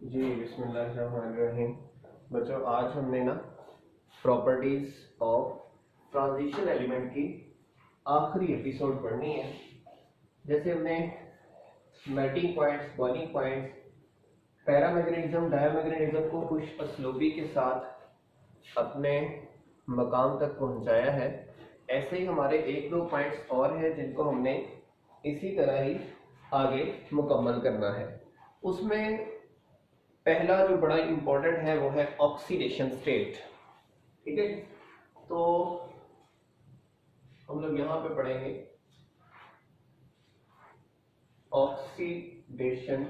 जी बिस्मिल्लाहिर्रहमानिर्रहीम। बच्चों आज हमने ना प्रॉपर्टीज ऑफ ट्रांजिशन एलिमेंट की आखिरी एपिसोड पढ़नी है। जैसे हमने melting points, boiling points, paramagnetism, diamagnetism को कुछ असलूबी के साथ अपने मकाम तक पहुंचाया है, ऐसे ही हमारे एक दो पॉइंट्स और हैं जिनको हमने इसी तरह ही आगे मुकम्मल करना है। उसमें पहला जो बड़ा इंपॉर्टेंट है वो है ऑक्सीडेशन स्टेट। ठीक है, तो हम लोग यहां पे पढ़ेंगे ऑक्सीडेशन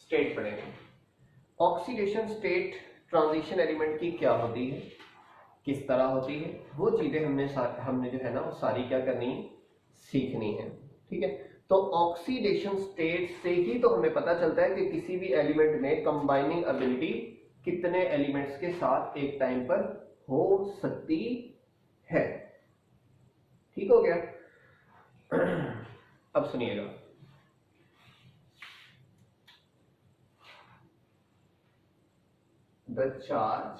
स्टेट पढ़ेंगे। ऑक्सीडेशन स्टेट ट्रांजिशन एलिमेंट की क्या होती है, किस तरह होती है, वो चीजें हमने जो है ना वो सारी क्या करनी है, सीखनी है। ठीक है, तो ऑक्सीडेशन स्टेट से ही तो हमें पता चलता है कि किसी भी एलिमेंट में कंबाइनिंग एबिलिटी कितने एलिमेंट्स के साथ एक टाइम पर हो सकती है। ठीक हो गया। अब सुनिएगा, the charge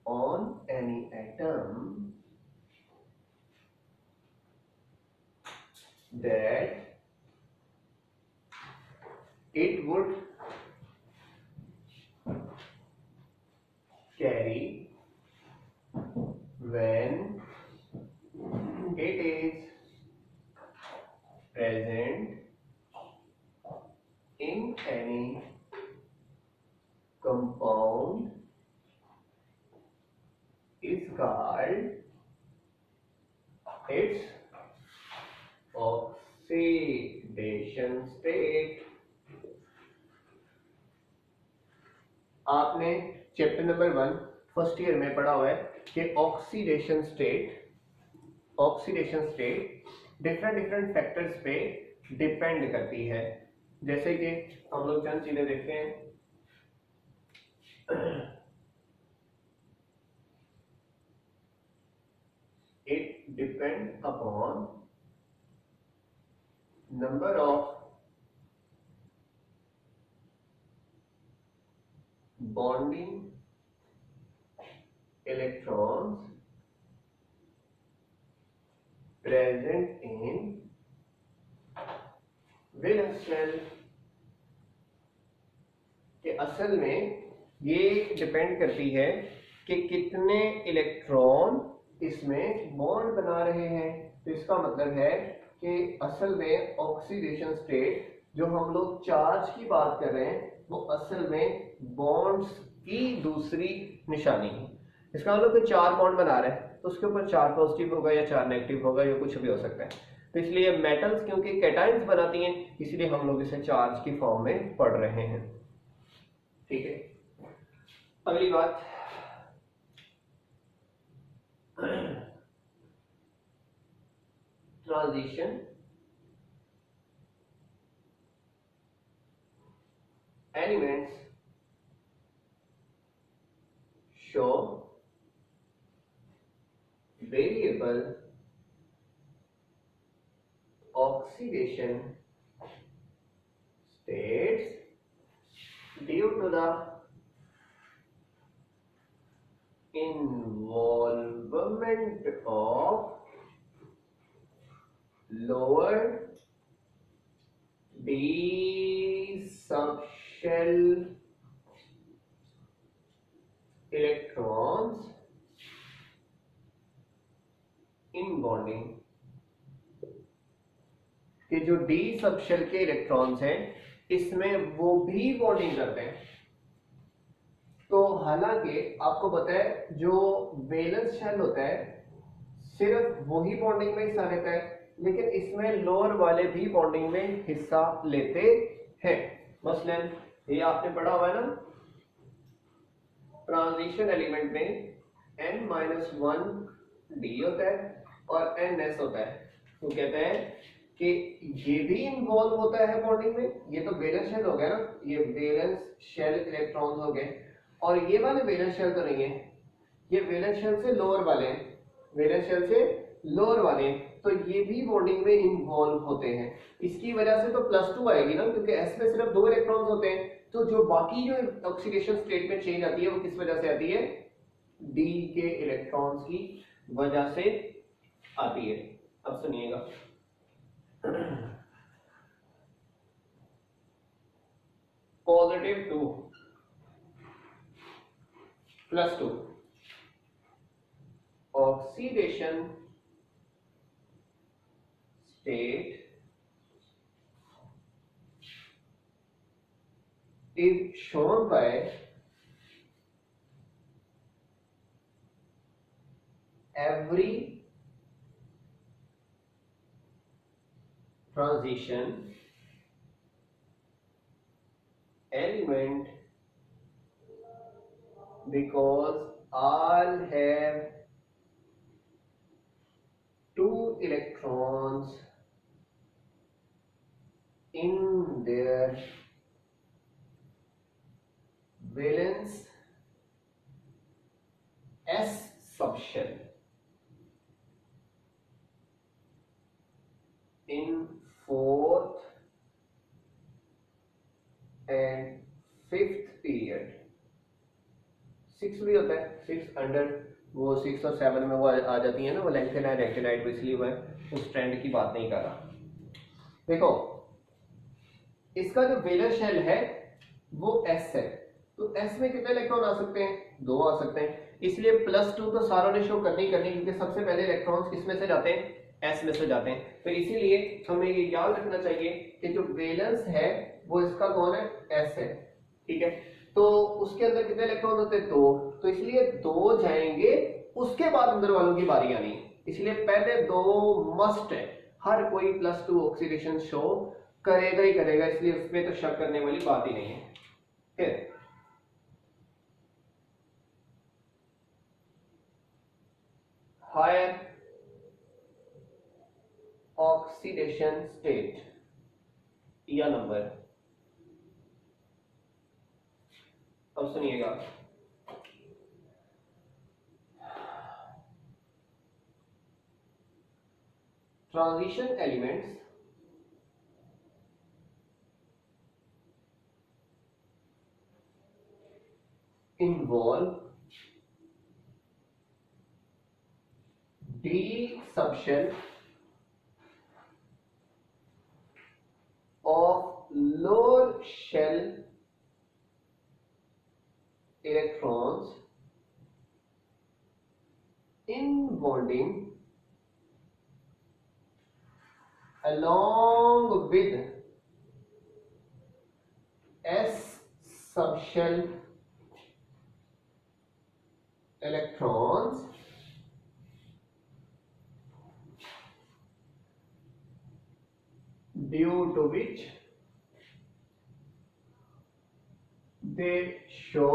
on any atom that it would carry when it is present in any compound is called its oxidation state। आपने चैप्टर नंबर 1 फर्स्ट ईयर में पढ़ा हुआ है कि oxidation state different different factors पे डिपेंड करती है। जैसे कि हम लोग चंद चीजें देखते हैं। It depends upon number of bonding electrons present in valence shell। कि असल में ये डिपेंड करती है कि कितने इलेक्ट्रॉन इसमें बॉन्ड बना रहे हैं। तो इसका मतलब है कि असल में ऑक्सीडेशन स्टेट जो हम लोग चार्ज की बात कर रहे हैं वो असल में बॉन्ड्स की दूसरी निशानी है। इसका मतलब कि 4 बॉन्ड बना रहे हैं तो उसके ऊपर 4 पॉजिटिव होगा या 4 नेगेटिव होगा या कुछ भी हो सकता है। तो इसलिए मेटल्स क्योंकि कैटायंस बनाती हैं इसलिए हम लोग इसे चार्ज की फॉर्म में पढ़ रहे हैं। ठीक है, अगली बात, transition elements show variable oxidation states due to the involvement of lower d subshell electrons in bonding। कि जो डी सबशेल के इलेक्ट्रॉन्स हैं इसमें वो भी बॉन्डिंग करते हैं। तो हालांकि आपको पता है जो वैलेंस शेल होता है सिर्फ वही बॉन्डिंग में हिस्सा लेता है, लेकिन इसमें लोअर वाले भी बॉन्डिंग में हिस्सा लेते हैं। मसलन ये आपने पढ़ा हुआ है ना, ट्रांजिशन एलिमेंट में n-1 डी होता है और ns होता है। तो कहते हैं कि ये भी इन्वॉल्व होता है बॉन्डिंग में। ये तो वैलेंस शेल हो गया ना, ये वैलेंस शेल इलेक्ट्रॉन्स हो गए, और ये वाले वैलेंस शेल तो नहीं है, ये वैलेंस शेल से लोअर वाले हैं, वैलेंस शेल से लोअर वाले, तो ये भी बॉन्डिंग में इन्वॉल्व होते हैं। इसकी वजह से तो +2 आएगी ना, क्योंकि s में सिर्फ 2 इलेक्ट्रॉन्स होते हैं। तो जो बाकी जो ऑक्सीडेशन स्टेट में चेंज आती है वो किस वजह से आती है? d के इलेक्ट्रॉन्स की वजह से आती है। अब सुनिएगा, +2 +2 oxidation state is shown by every transition element because all have 2 electrons in their valence s subshell. In 4th and 5th period, 6 भी होता है, 6 अंडर वो 6 और 7 में वो आ जाती है ना, वो लैंथेनाइड एक्टिनाइड, इसलिए मैं उस ट्रेंड की बात नहीं कर रहा। देखो इसका जो वेलर शेल है वो s है, तो s में कितने इलेक्ट्रॉन आ सकते हैं? 2 आ सकते हैं। इसलिए +2 तो सारों ने शो करनी क्योंकि सबसे पहले इलेक्ट्रॉन्स किस में से जाते हैं? s में से जाते हैं। तो इसीलिए हमें ये याद रखना चाहिए कि जो वैलेंस है वो इसका कौन है? s है, ठीक है। तो उसके अंदर कितने इलेक्ट्रॉन होते हैं? 2, तो इसलिए 2 जाएंगे, उसके बाद अंदर वालों की बारी आनी है। इसलिए पहले 2 मस्ट है, हर कोई +2 ऑक्सीडेशन शो करेगा ही करेगा, इसलिए उसमें तो शक करने वाली बात ही नहीं है। फिर हायर ऑक्सीडेशन स्टेट या नंबर, अब सुनिएगा, transition elements involve d subshell of lower shell electrons in bonding along with s subshell electrons due to which they show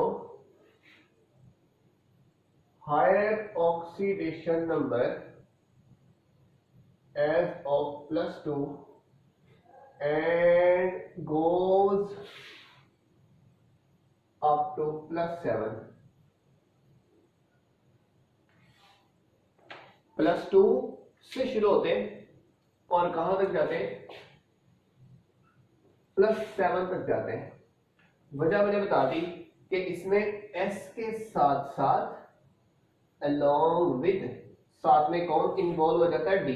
higher oxidation number as of +2 and goes up to +7। +2 से शुरू होते हैं और कहां तक जाते हैं? +7 तक जाते हैं। वजह मैंने बता दी कि इसमें s के साथ साथ along with साथ में कौन इन्वॉल्व हो जाता है? d।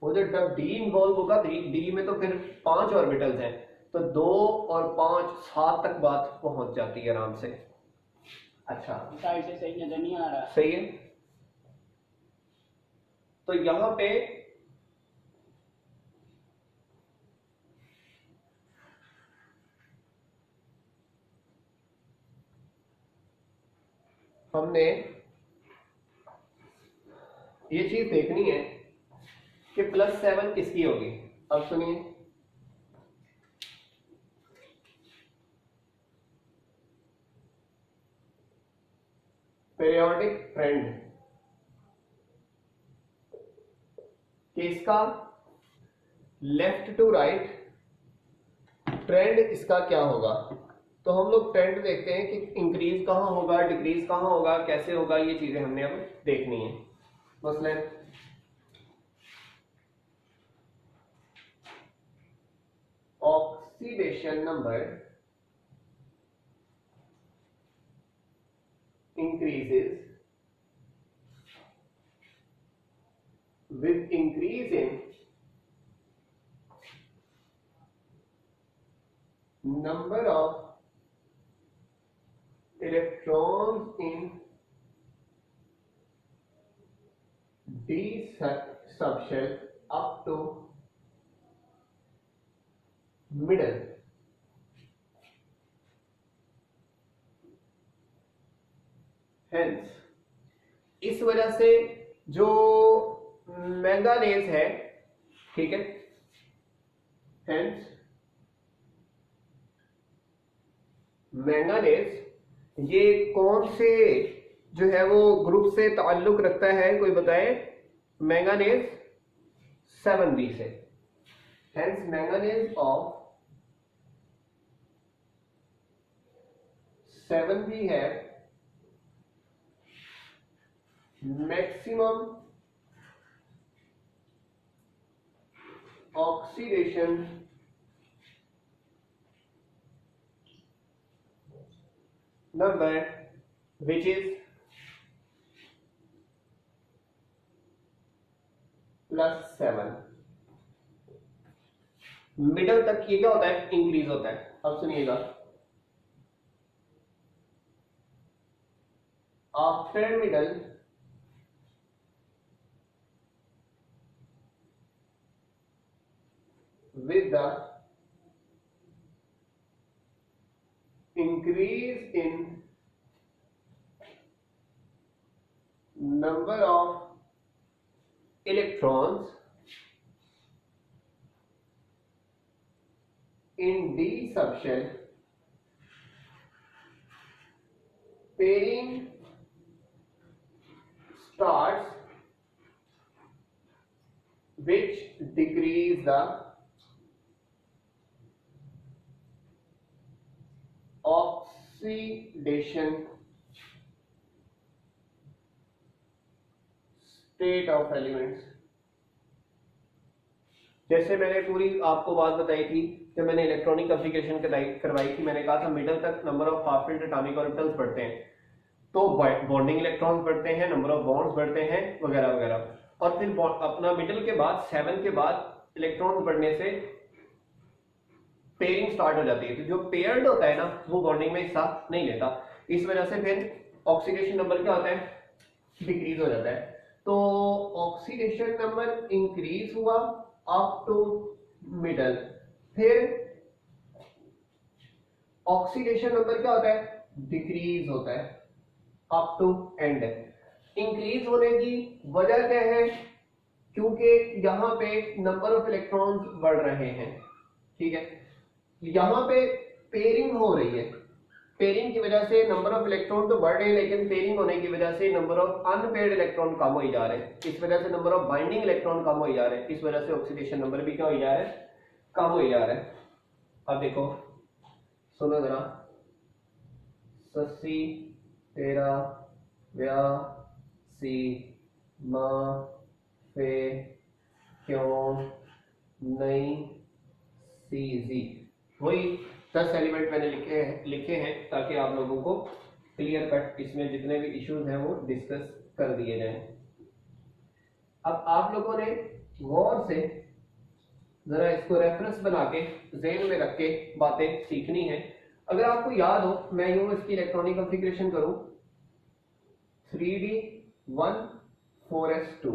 वो जब d इन्वॉल्व होगा, d में तो फिर 5 ऑर्बिटल्स हैं, तो 2 और 5 7 तक बात पहुंच जाती है आराम से। अच्छा, साइड से सही नजर नहीं आ रहा। सही है। तो यहां पे हमने ये चीज देखनी है कि +7 किसकी होगी। अब सुनिए, पीरियोडिक ट्रेंड कि इसका लेफ्ट टू राइट ट्रेंड इसका क्या होगा। तो हम लोग ट्रेंड देखते हैं कि इंक्रीज कहां होगा, डिक्रीज कहां होगा, कैसे होगा, ये चीजें हमने अब देखनी है। मसलन oxidation number increases with increase in number of electrons in D subshell up to middle. Hence, इस वजह से जो मैंगानीज है, ठीक है, हेंस मैंगानीज ये कौन से जो है वो ग्रुप से ताल्लुक रखता है, कोई बताए? मैंगानीज 7b से। हेंस मैंगानीज ऑफ 7b है maximum oxidation number which is +7। Middle तक ये क्या होता है? इंक्रीज होता है। अब सुनिएगा, after middle with the increase in number of electrons in D subshell, pairing starts which decrease the oxidation state of elements. जैसे मैंने पूरी आपको बात बताई थी जब मैंने इलेक्ट्रॉनिक कॉन्फ़िगरेशन करवाई थी, मैंने कहा था मिडल तक number of half filled atomic orbitals बढ़ते हैं तो बॉन्डिंग इलेक्ट्रॉन्स बढ़ते हैं, नंबर ऑफ बॉन्ड्स बढ़ते हैं वगैरह वगैरह, और फिर अपना मिडल के बाद 7 के बाद इलेक्ट्रॉन्स बढ़ने से पेयरिंग स्टार्ट हो जाती है। तो जो पेयर्ड होता है ना वो बॉन्डिंग में हिस्सा नहीं लेता, इस वजह से फिर ऑक्सीडेशन नंबर क्या होता है? डिक्रीज हो जाता है। तो ऑक्सीडेशन नंबर इंक्रीज हुआ अप टू मिडल, फिर ऑक्सीडेशन नंबर क्या होता है? डिक्रीज होता है अप टू एंड। इंक्रीज होने की वजह क्या है? क्योंकि यहां पे नंबर ऑफ इलेक्ट्रॉन्स बढ़ रहे हैं, ठीक है, यहां पे पेयरिंग हो रही है, पेयरिंग की वजह से नंबर ऑफ इलेक्ट्रॉन तो बढ़ रहे हैं, लेकिन पेयरिंग होने की वजह से नंबर ऑफ अनपेयर्ड इलेक्ट्रॉन कम हो जा रहे हैं, इस वजह से नंबर ऑफ बाइंडिंग इलेक्ट्रॉन कम हो जा रहे हैं, इस वजह से ऑक्सीडेशन नंबर भी क्या हो जा रहा है? कम हो जा रहा है। अब देखो, सुनो जरा, सस्सी तेरा व्यासी मां फे क्यों नहीं सीजी, वही 10 एलिमेंट मैंने लिखे हैं ताकि आप लोगों को क्लियर कट इसमें जितने भी इश्यूज हैं वो डिस्कस कर दिए जाएं। अब आप लोगों ने गौर से जरा इसको रेफरेंस बना के ज़हन में रख के बातें सीखनी है। अगर आपको याद हो, मैं यूं इसकी इलेक्ट्रॉनिक कॉन्फ़िगरेशन करूं 3d1 4s2,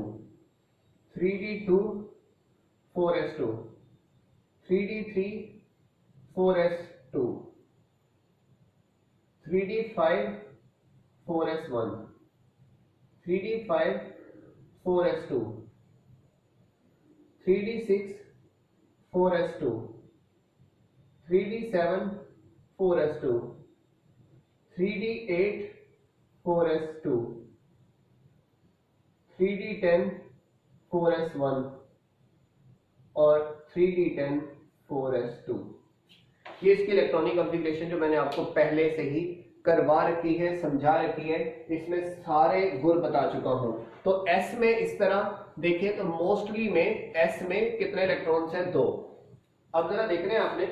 3d2 4s2, 3d3 4s2, 3d5 4s1, 3d5 4s2, 3d6 4s2, 3d7 4s2, 3d8 4s2, 3d10 4s1 और 3d10 4s2। ये इसकी इलेक्ट्रॉनिक कॉन्फ़िगरेशन जो मैंने आपको पहले से ही करवा रखी है, समझा रखी है, इसमें सारे गुण बता चुका हूं। तो S में इस तरह देखिए तो मोस्टली में S में कितने इलेक्ट्रॉन्स हैं? 2। अब जरा देख रहे हैं आपने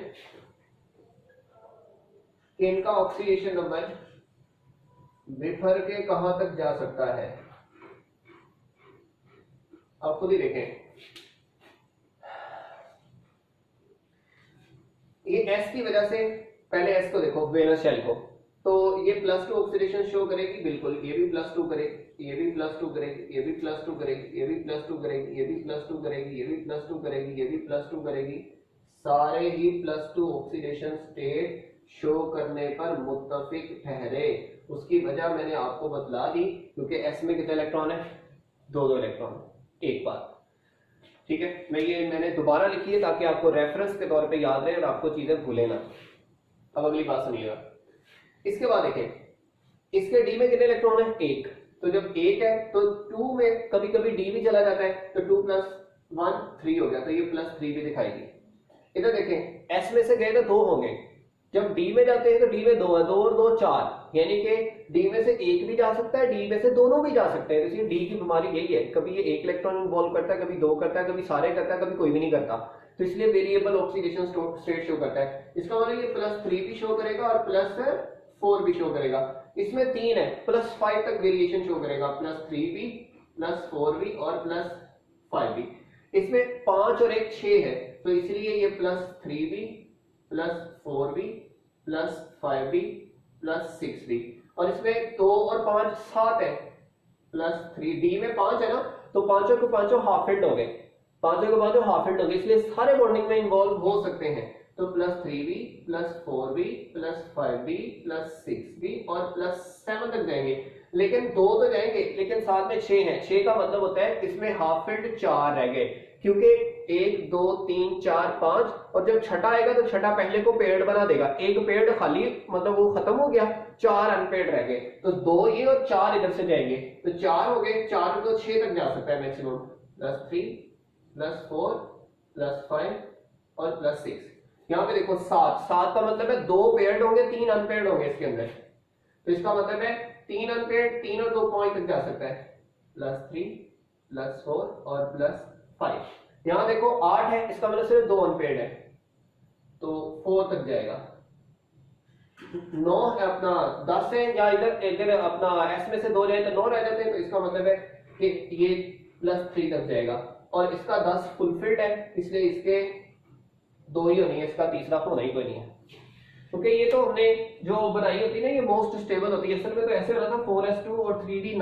कि इनका ऑक्सीडेशन नंबर बिफर के कहां तक जा सकता है। आप खुद ही देखें, ये S की वजह से, पहले S को देखो, वेनस शेल को, तो ये +2 ऑक्सीडेशन शो करेगी, बिल्कुल ये भी +2 करेगी, ये भी +2 करेगी, ये भी +2 करेगी, ये भी +2 करेगी, ये भी +2 करेगी, ये भी +2 करेगी, ये भी +2 करेगी, सारे ही +2 ऑक्सीडेशन स्टेट शो करने पर मुत्तफिक ठहरे। उसकी वजह मैंने आपको बतला दी, क्योंकि S में कितने इलेक्ट्रॉन है, 2 इलेक्ट्रॉन, एक बात, ठीक है। मैंने दोबारा लिखी है ताकि आपको रेफरेंस के तौर पे याद रहे और आपको चीजें भूले ना। अब अगली बात सुनिएगा, इसके बाद देखें, इसके डी में कितने इलेक्ट्रॉन है, 1, तो जब 1 है तो 2 में कभी कभी डी भी चला जाता है, तो 2 + 1 3 हो गया, तो ये +3 भी दिखाएगी। इधर देखें, एस में से गए तो 2 होंगे, जब डी में जाते हैं तो डी में 2 है, 2 और 2 4, यानी कि डी में से 1 भी जा सकता है, डी में से दोनों भी जा सकते हैं। इसलिए डी की बीमारी यही है, कभी ये 1 इलेक्ट्रॉन इन्वॉल्व करता है, कभी 2 करता है, कभी सारे करता है, कभी कोई भी नहीं करता, तो इसलिए वेरिएबल ऑक्सीडेशन स्टेट शो करता है। इसका मतलब ये +3 भी शो करेगा और +4 भी शो करेगा। इसमें 3 है, +5 तक वेरिएशन शो करेगा, +3 भी, +4 भी और +5 भी। इसमें 5 और 1 6 है, तो इसलिए ये +3 भी, +4 भी, +5 भी, +6 भी, और इसमें 2 और 5 7 है, +3, डी में 5 है ना, तो पांचों के पांचों हाफ फिल्ड हो गए, पांचों के पांचों हाफ फिल्ड हो गए, इसलिए सारे बॉन्डिंग में इन्वॉल्व हो सकते हैं। तो +3 भी, +4 भी, +5 भी, +6 भी और +7 तक जाएंगे, लेकिन 2 तो जाएंगे, लेकिन साथ में 6 है। 6 का मतलब होता है इसमें हाफ फिल्ड 4 रह गए, क्योंकि 1 2 3 4 5, और जब छठा आएगा तो छठा पहले को पेड़ बना देगा, एक पेड़ खाली मतलब वो खत्म हो गया, 4 अनपेड रह गए, तो 2 ये और 4 इधर से जाएंगे, तो 4 हो गए, 4 तो 6 तक जा सकता है मैक्सिमम, +3 +4 +5 और +6। यहाँ पे देखो 7 का मतलब है 2 पेयर्ड होंगे, 3 अनपेयर्ड होंगे इसके अंदर, तो इसका मतलब है 3 अनपेयर्ड, 3 और 2 पॉइंट तक जा सकता है, +3 +4 और +5। यहाँ देखो 8 है, इसका मतलब सिर्फ 2 अनपेयर्ड है, तो 4 तक जाएगा। 9 है अपना 10 है, या इधर इधर अपना एस में से 2 जाए तो 9 रह जाते हैं, तो इसका मतलब है कि ये +3 तक जाएगा, और इसका 10 फुलफिल्ड है, इसलिए इसके 2 ही होनी है, इसका तीसरा होना ही कोई नहीं है, क्योंकि ये तो हमने जो बनाई होती है ना, ये मोस्ट स्टेबल होती है। असल में तो ऐसे होना था 4s2 और 3d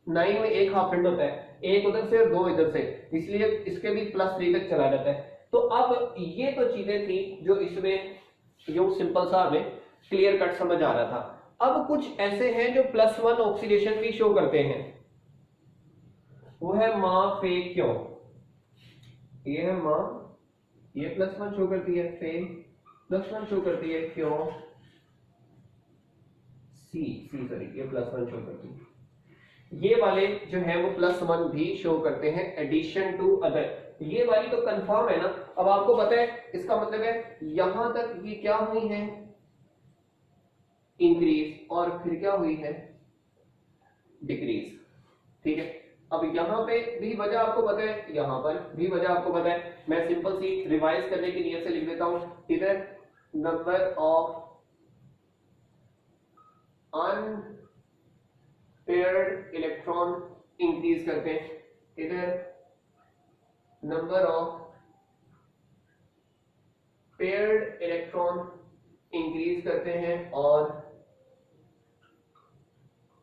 9 में एक हाफ फिल्ड होता है, एक उधर से और 2 इधर से, इसलिए इसके भी +3 तक चला जाता है। तो अब ये तो चीजें थी जो इसमें जो सिंपल सा हमें क्लियर कट समझ आ रहा था। अब कुछ ऐसे हैं जो +1 ऑक्सीडेशन भी शो करते हैं, वो है मां फे क्यों, ये है मां, ये +1 शो करती है, फे +1 शो करती है, क्यों सी सॉरी ये +1 शो करती है। ये वाले जो है वो +1 भी शो करते हैं एडिशन टू अदर, ये वाली तो कंफर्म है ना। अब आपको पता है, इसका मतलब है यहां तक ये क्या हुई है, इंक्रीज, और फिर क्या हुई है, डिक्रीज, ठीक है। अब यहां पे भी वजह आपको पता है, यहां पर भी वजह आपको पता है, मैं सिंपल सी रिवाइज करने की नियत से लिख देता हूं। इधर number of unpaired electron increase करते हैं, इधर number of paired electron increase करते हैं, और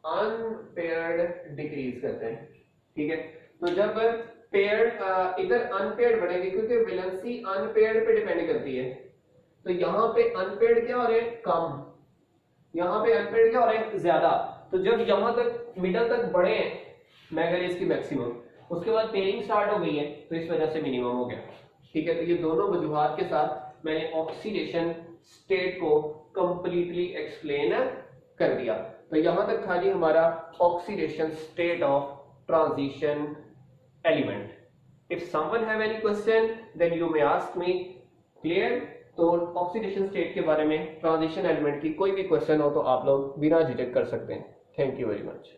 अनपेयर्ड डिक्रीज करते हैं, ठीक है। तो जब पेयर्ड इधर अनपेयर्ड बनेगी, क्योंकि वैलेंसी अनपेयर्ड पे डिपेंड करती है, तो यहां पे अनपेयर्ड क्या हो रहे हैं, कम, यहां पे अनपेयर्ड क्या हो रहे हैं, ज्यादा। तो जब यहां तक मिडल तक बढ़े हैं मैंगनीज की मैक्सिमम, उसके बाद पेयरिंग स्टार्ट हो गई है, तो इस वजह से मिनिमम हो गया, ठीक है। तो ये दोनों वजूहात के साथ मैंने ऑक्सीडेशन स्टेट को कंप्लीटली एक्सप्लेन कर दिया। तो यहां तक था जी हमारा oxidation state of transition element. If someone have any question then you may ask me, clear. तो ऑक्सीडेशन स्टेट के बारे में, ट्रांजिशन एलिमेंट की कोई भी क्वेश्चन हो तो आप लोग बिना झिझक कर सकते हैं। Thank you very much.